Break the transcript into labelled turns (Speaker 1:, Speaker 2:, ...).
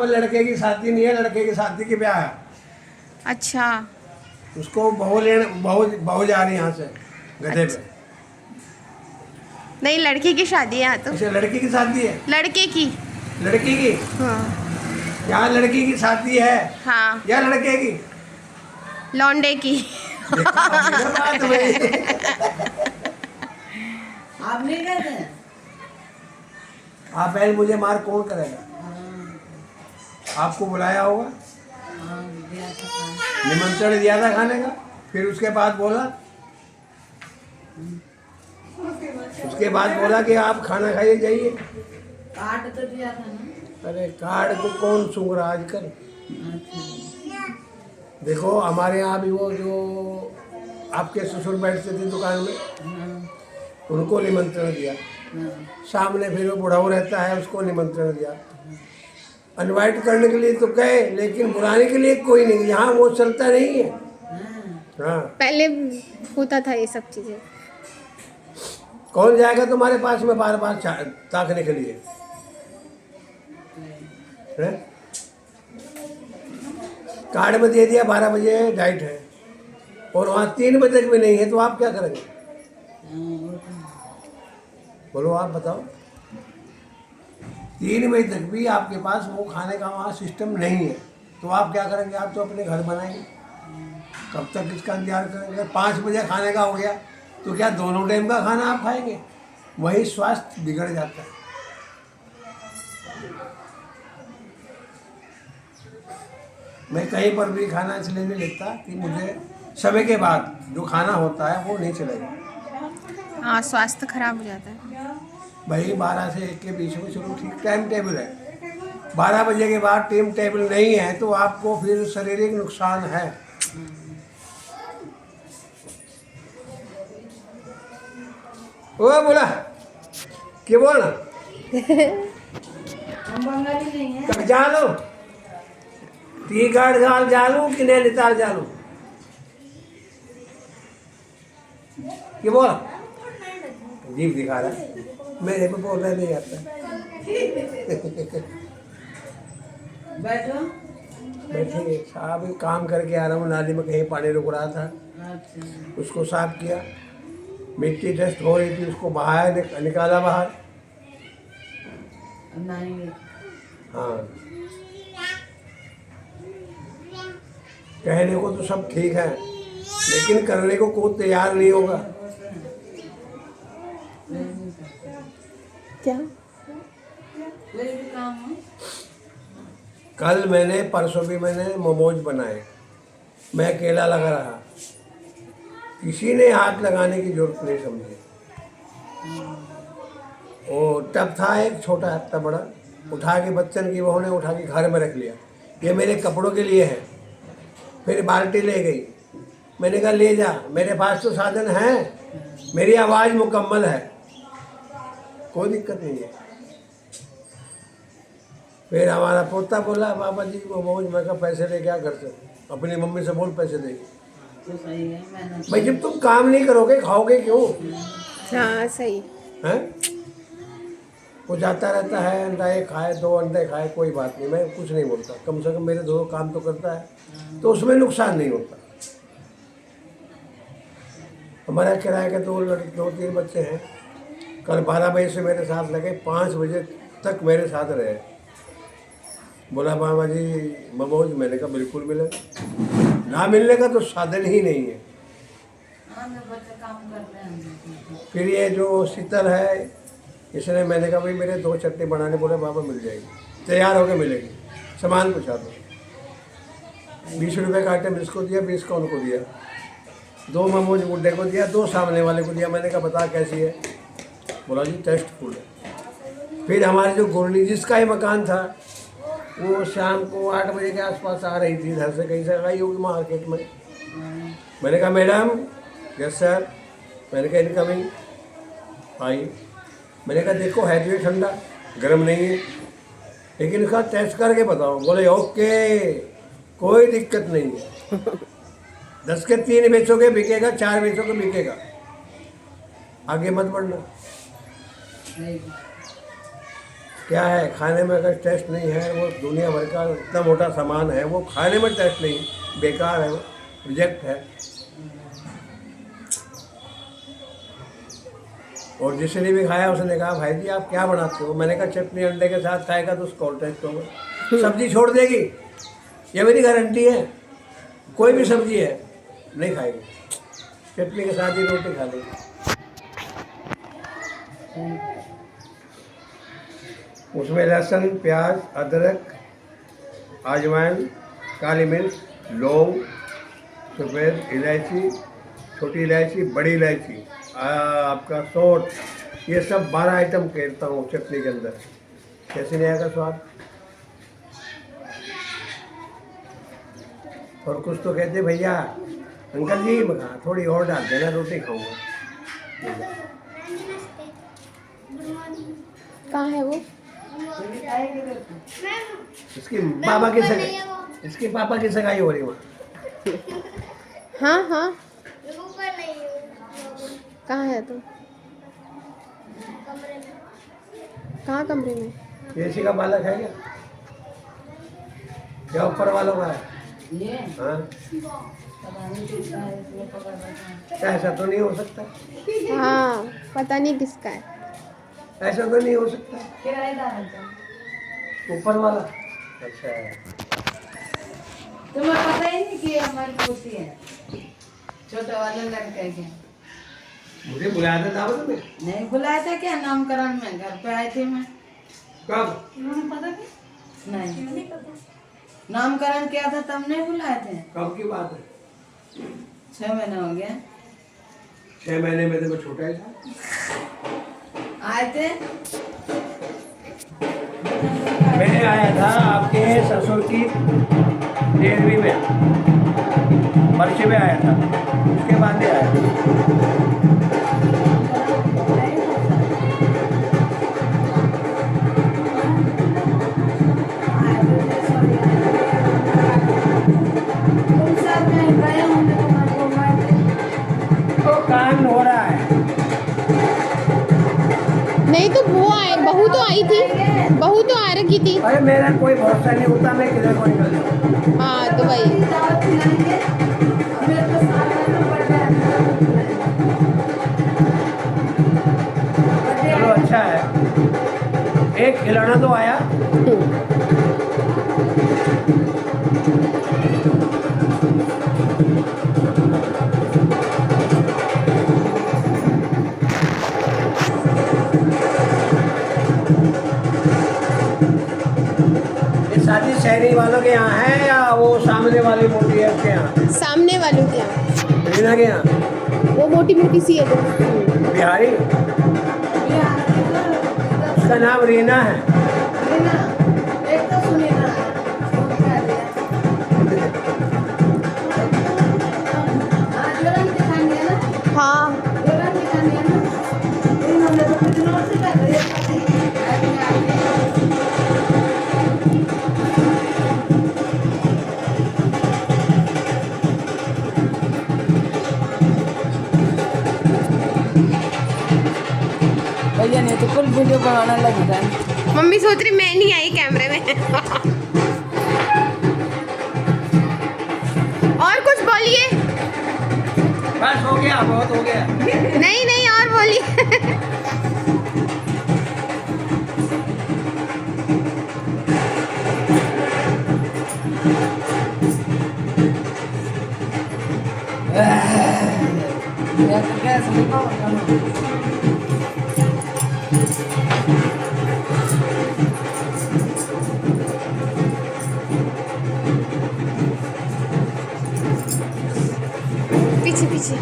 Speaker 1: पर लड़के की शादी नहीं है, लड़के की शादी के ब्याह है।
Speaker 2: अच्छा
Speaker 1: उसको बहू जा रही यहाँ से गधे पे।
Speaker 2: नहीं, लड़की की शादी है यहाँ तो।
Speaker 1: अच्छा, लड़की की शादी है।
Speaker 2: लड़के की।
Speaker 1: लड़की की?
Speaker 2: हाँ
Speaker 1: यहाँ लड़की की शादी है
Speaker 2: हाँ,
Speaker 1: या लड़के की?
Speaker 2: लौंडे की।
Speaker 1: देखा आपने ना बात भाई।
Speaker 3: आप नहीं कहते?
Speaker 1: आप पहले मुझे मार कौन करेगा? आपको बुलाया होगा,
Speaker 3: हाँ, दिया था खाना।
Speaker 1: निमंत्रण दिया था खाने का, फिर उसके बाद बोला कि आप खाना खाइए जाइए।
Speaker 3: काट तो दिया था ना।
Speaker 1: अरे कार्ड को कौन सूंघ रहा आजकल?
Speaker 3: अच्छा।
Speaker 1: देखो हमारे यहाँ भी वो जो आपके ससुर बैठते थे दुकान में,
Speaker 3: हाँ,
Speaker 1: उनको निमंत्रण दिया।
Speaker 3: हाँ,
Speaker 1: सामने फिर वो बुढ़ाऊ रहता है, उसको निमंत्रण दिया। इनवाइट करने के लिए तो कहे, लेकिन बुलाने के लिए कोई नहीं। यहाँ वो चलता नहीं है।
Speaker 3: हाँ।
Speaker 1: हाँ,
Speaker 2: पहले होता था ये सब चीजें।
Speaker 1: कौन जाएगा तुम्हारे पास में बार बार ताकने के लिए? हैं? कार्ड में दे दिया 12 बजे डाइट है, और वहाँ 3 बजे तक भी नहीं है, तो आप क्या करेंगे? बोलो, आप बताओ। 3 बजे तक भी आपके पास वो खाने का वहाँ सिस्टम नहीं है, तो आप क्या करेंगे? आप तो अपने घर बनाएंगे। कब तक इसका इंतजार करेंगे? 5 बजे खाने का हो गया, तो क्या दोनों टाइम का खाना आप खाएंगे? वही स्वास्थ्य बिगड़ जाता है। मैं कहीं पर भी खाना इसलिए नहीं लेता कि मुझे समय के बाद जो खाना होता है वो नहीं चलेगा।
Speaker 2: हाँ, स्वास्थ्य खराब हो जाता है।
Speaker 1: भाई 12 से 1 के बीच में चलो ठीक टाइम टेबल है, 12 बजे के बाद टाइम टेबल नहीं है तो आपको फिर शारीरिक नुकसान है। ओ बोला क्या बोला?
Speaker 3: हम बंगाली नहीं है।
Speaker 1: कब जानो टी गार्ड साल जालू कि नैनीताल जालू? ये बोला जीव दिखा रहा है, मेरे को बोलना नहीं आता।
Speaker 3: बैठो।
Speaker 1: बैठिए साहब, काम करके आ रहा हूँ। नाली में कहीं पानी रुक रहा था,
Speaker 3: अच्छा।
Speaker 1: उसको साफ किया। मिट्टी डस्ट हो रही थी, उसको बाहर निकाला बाहर।
Speaker 3: नहीं।
Speaker 1: हाँ, कहने को तो सब ठीक है, लेकिन करने को कोई तैयार नहीं होगा।
Speaker 2: क्या?
Speaker 3: कोई भी काम हो।
Speaker 1: कल मैंने, परसों भी मैंने मोमोज बनाए, मैं अकेला लगा रहा, किसी ने हाथ लगाने की जरूरत नहीं समझी। वो टब था एक छोटा हत्ता बड़ा, उठा के बच्चन की बहू ने उठा के घर में रख लिया। ये मेरे कपड़ों के लिए है। फिर बाल्टी ले गई, मैंने कहा ले जा, मेरे पास तो साधन है, मेरी आवाज़ मुकम्मल है, कोई दिक्कत नहीं है। फिर हमारा पोता बोला बाबा जी वो मौज, मैं कहा पैसे ले क्या घर से? अपनी मम्मी से बोल पैसे देगी।
Speaker 3: तो सही है, मैंने।
Speaker 1: भाई जब तुम काम नहीं करोगे खाओगे क्यों?
Speaker 2: हाँ सही।
Speaker 1: हैं? वो जाता रहता है, अंडा एक खाए 2 अंडे खाए, कोई बात नहीं, मैं कुछ नहीं बोलता। कम से कम मेरे 2 काम तो करता है, तो उसमें नुकसान नहीं होता। हमारा किराए के 2-3 बच्चे हैं। कल 12 बजे से मेरे साथ लगे, 5 बजे तक मेरे साथ रहे। बोला बाबा जी मोमोज, मैंने कहा बिल्कुल मिलेगा, ना मिलने का तो साधन ही नहीं है।
Speaker 3: हाँ, जब बच्चे काम करते हैं।
Speaker 1: फिर ये जो शीतल है, इसने, मैंने कहा भाई मेरे 2 चटनी बनाने, बोले बाबा मिल जाएगी, तैयार होकर मिलेगी, सामान पूछा दो। 20 रुपये का आइटम इसको दिया, 20 का उनको दिया, 2 मोमोज बुड्ढे को दिया, 2 सामने वाले को दिया। मैंने कहा बता कैसी है? बोला जी टेस्टफुल है। फिर हमारे जो गुरली जिसका ही मकान था, वो शाम को 8 बजे के आसपास आ रही थी, इधर से कहीं से आई होगी मार्केट में। मैंने कहा मैडम, यस सर। मैंने कहा इनकमिंग। आई, मैंने कहा देखो है तो ठंडा, गर्म नहीं है, लेकिन इसका टेस्ट करके बताओ। बोले ओके, कोई दिक्कत नहीं है। 10 के 3 बेचोगे बिकेगा, 4 बेचोगे बिकेगा, आगे मत बढ़ना। क्या है खाने में अगर टेस्ट नहीं है, वो दुनिया भर का इतना मोटा सामान है, वो खाने में टेस्ट नहीं, बेकार है, वो रिजेक्ट है। और जिसने भी खाया उसने कहा भाई जी आप क्या बनाते हो? मैंने कहा चटनी अंडे के साथ खाएगा तो उसको और टेस्ट होगा, सब्जी छोड़ देगी, ये मेरी गारंटी है। कोई भी सब्जी है नहीं खाएगी, चटनी के साथ ही रोटी खा लेगी। उसमें लहसुन, प्याज, अदरक, अजवाइन, काली मिर्च, लौंग, सफ़ेद इलायची, छोटी इलायची, बड़ी इलायची, आपका सौंठ, ये सब 12 आइटम खेलता हूँ चटनी के अंदर। कैसे नहीं आएगा स्वाद? और कुछ तो कहते भैया अंकल जी थोड़ी और डाल देना, रोटी खाऊंगा।
Speaker 2: कहाँ है वो?
Speaker 1: इसकी पापा की सगाई, इसके पापा की सगाई हो रही वहाँ।
Speaker 2: हाँ हाँ, कहाँ है तुम? कहाँ कमरे में?
Speaker 1: ये इसी का बालक है क्या? क्या ऊपर वालों का है?
Speaker 3: ये
Speaker 1: हाँ,
Speaker 3: पता नहीं किसका है, इसलिए पकड़ रखा है।
Speaker 1: ऐसा तो नहीं हो सकता,
Speaker 2: हाँ, पता नहीं किसका है।
Speaker 1: ऐसा तो नहीं हो सकता।
Speaker 3: किराएदार है तुम।
Speaker 1: ऊपर वाला अच्छा है।
Speaker 3: तुम्हें पता ही नहीं कि हमारी पोती है, छोटे वाले लड़के के।
Speaker 1: मुझे बुलाया था दावत में?
Speaker 3: नहीं बुलाया था क्या? नामकरण में घर पे आई थी मैं।
Speaker 1: कब?
Speaker 3: नहीं नामकरण किया था तब नहीं बुलाए थे।
Speaker 1: कब की बात है?
Speaker 3: 6 महीने हो गए
Speaker 1: 6 महीने में तो मैं छोटा ही था।
Speaker 3: आए थे।
Speaker 1: मैं आया था आपके ससुर की 13वीं में, बरसे में आया था, उसके बाद ही आया था। तो काम हो रहा है।
Speaker 2: नहीं तो वो आए, बहू तो आई थी, बहू तो आ रखी थी।
Speaker 1: अरे मेरा कोई भरोसा नहीं होता, मैं किधर को निकल जाऊँ।
Speaker 2: हाँ तो वही।
Speaker 1: चलो अच्छा है, एक खिलौना तो आया। ये शादी शहरी वालों के यहाँ है या वो सामने वाली मोटी है उसके यहाँ?
Speaker 2: सामने वालों के यहाँ,
Speaker 1: रीना के यहाँ?
Speaker 2: वो मोटी मोटी सी है वो।
Speaker 1: बिहारी, उसका नाम रीना है।
Speaker 3: एक तो सुनी ना
Speaker 2: हाँ
Speaker 3: भैया नहीं तो कुल वीडियो बनाना लगता है।
Speaker 2: मम्मी सोच रही मैं नहीं आई कैमरे में। और कुछ बोलिए।
Speaker 1: बस हो गया, बहुत हो गया।
Speaker 2: नहीं नहीं और बोलिए।
Speaker 3: या तो गैस निकालो।
Speaker 2: पीछे पीछे।